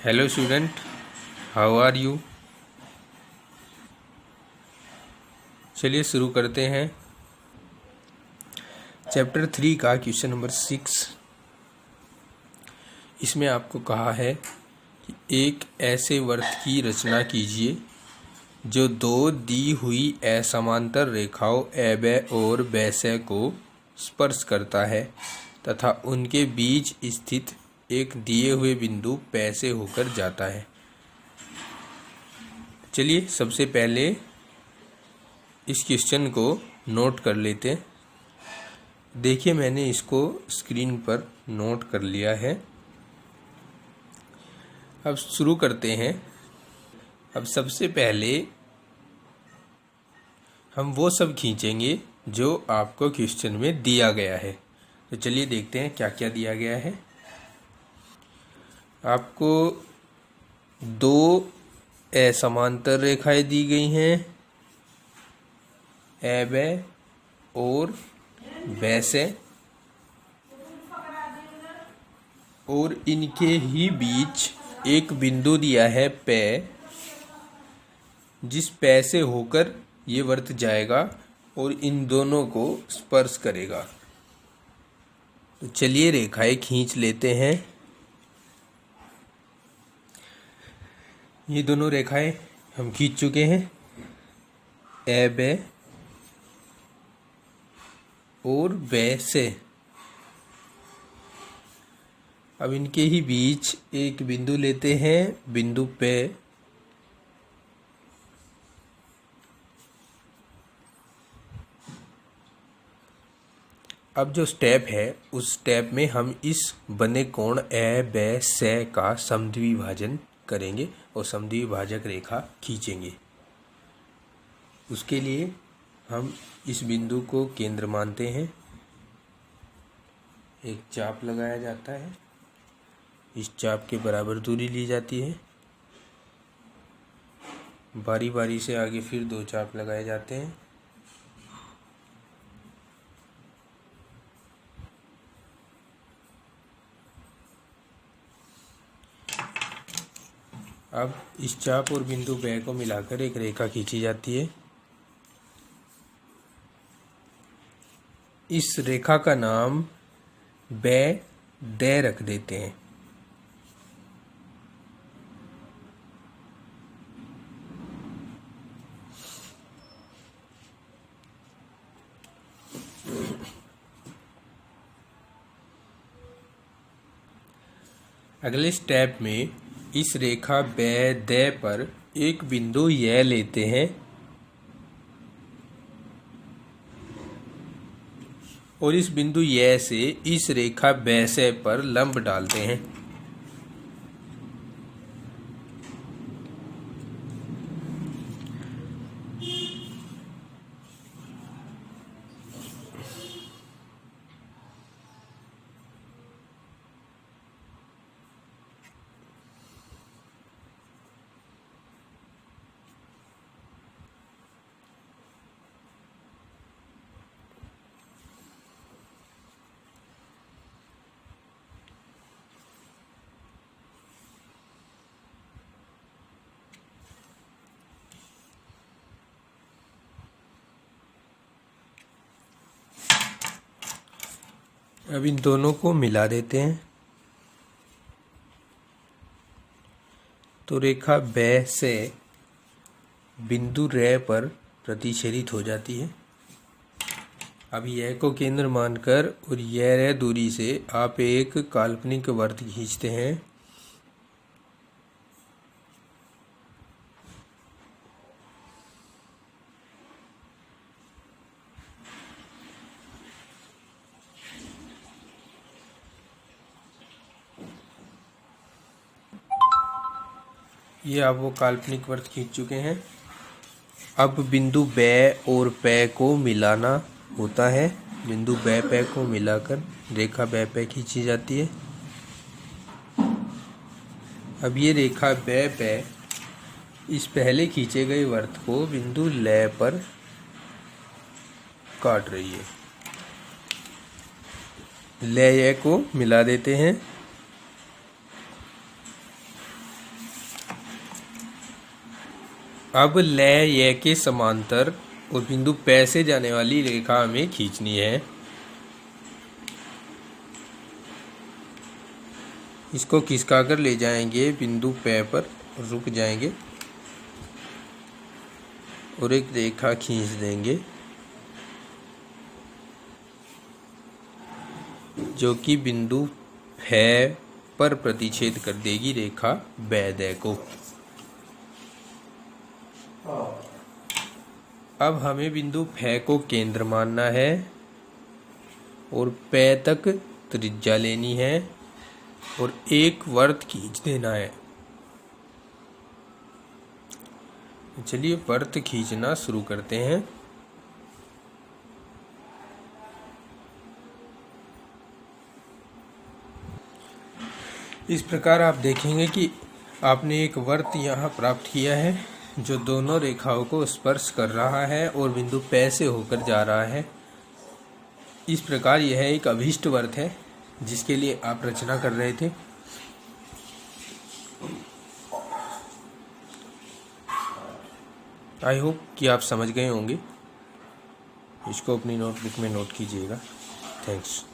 Hello student, how are you. चलिए शुरू करते हैं। चैप्टर 3 का क्वेश्चन नंबर 6। इसमें आपको कहा है कि एक ऐसे वर्त की रचना कीजिए जो दो दी हुई असमांतर रेखाओं AB और BC को स्पर्श करता है तथा उनके बीच स्थित एक दिए हुए बिंदु P से होकर जाता है। चलिए सबसे पहले इस क्वेश्चन को नोट कर लेते हैं। देखिए मैंने इसको स्क्रीन पर नोट कर लिया है। अब शुरू करते हैं। अब सबसे पहले हम वो सब खींचेंगे जो आपको क्वेश्चन में दिया गया है। तो चलिए देखते हैं क्या क्या दिया गया है। आपको दो असमांतर रेखाएं दी गई हैं AB और BC, और इनके ही बीच एक बिंदु दिया है P, जिस P से होकर ये वर्त जाएगा और इन दोनों को स्पर्श करेगा। तो चलिए रेखाएं खींच लेते हैं। ये दोनों रेखाएं हम खींच चुके हैं, AB और BC। अब इनके ही बीच एक बिंदु लेते हैं, बिंदु P। अब जो स्टेप है उस स्टेप में हम इस बने कोण ABC का समद्विभाजन करेंगे और समद्विभाजक रेखा खींचेंगे। उसके लिए हम इस बिंदु को केंद्र मानते हैं। एक चाप लगाया जाता है, इस चाप के बराबर दूरी ली जाती है। बारी बारी से आगे फिर दो चाप लगाए जाते हैं। अब इस चाप और बिंदु P को मिलाकर एक रेखा खींची जाती है। इस रेखा का नाम BD रख देते हैं। अगले स्टेप में इस रेखा BD पर एक बिंदु यह लेते हैं और इस बिंदु यह से इस रेखा BC पर लंब डालते हैं। अब इन दोनों को मिला देते हैं तो रेखा BC बिंदु R पर प्रतिच्छेदित हो जाती है। अब यह को केंद्र मानकर और यह दूरी से आप एक काल्पनिक वर्त खींचते हैं। ये आप वो काल्पनिक वर्त खींच चुके हैं। अब बिंदु B और P को मिलाना होता है। बिंदु B P को मिलाकर रेखा B P खींची जाती है। अब ये रेखा B P इस पहले खींचे गए वर्त को बिंदु L पर काट रही है। L को मिला देते हैं। अब लय य के समांतर और बिंदु प से जाने वाली रेखा हमें खींचनी है। इसको खिसकाकर ले जाएंगे बिंदु प पर, रुक जाएंगे और एक रेखा खींच देंगे जो कि बिंदु फ पर प्रतिच्छेद कर देगी रेखा वैदय को। अब हमें बिंदु फ को केंद्र मानना है और प तक त्रिज्या लेनी है और एक वर्त खींच देना है। चलिए वर्त खींचना शुरू करते हैं। इस प्रकार आप देखेंगे कि आपने एक वर्त यहाँ प्राप्त किया है जो दोनों रेखाओं को स्पर्श कर रहा है और बिंदु प से होकर जा रहा है। इस प्रकार यह एक अभीष्ट वर्त है जिसके लिए आप रचना कर रहे थे। आई होप कि आप समझ गए होंगे। इसको अपनी नोटबुक में नोट कीजिएगा। थैंक्स।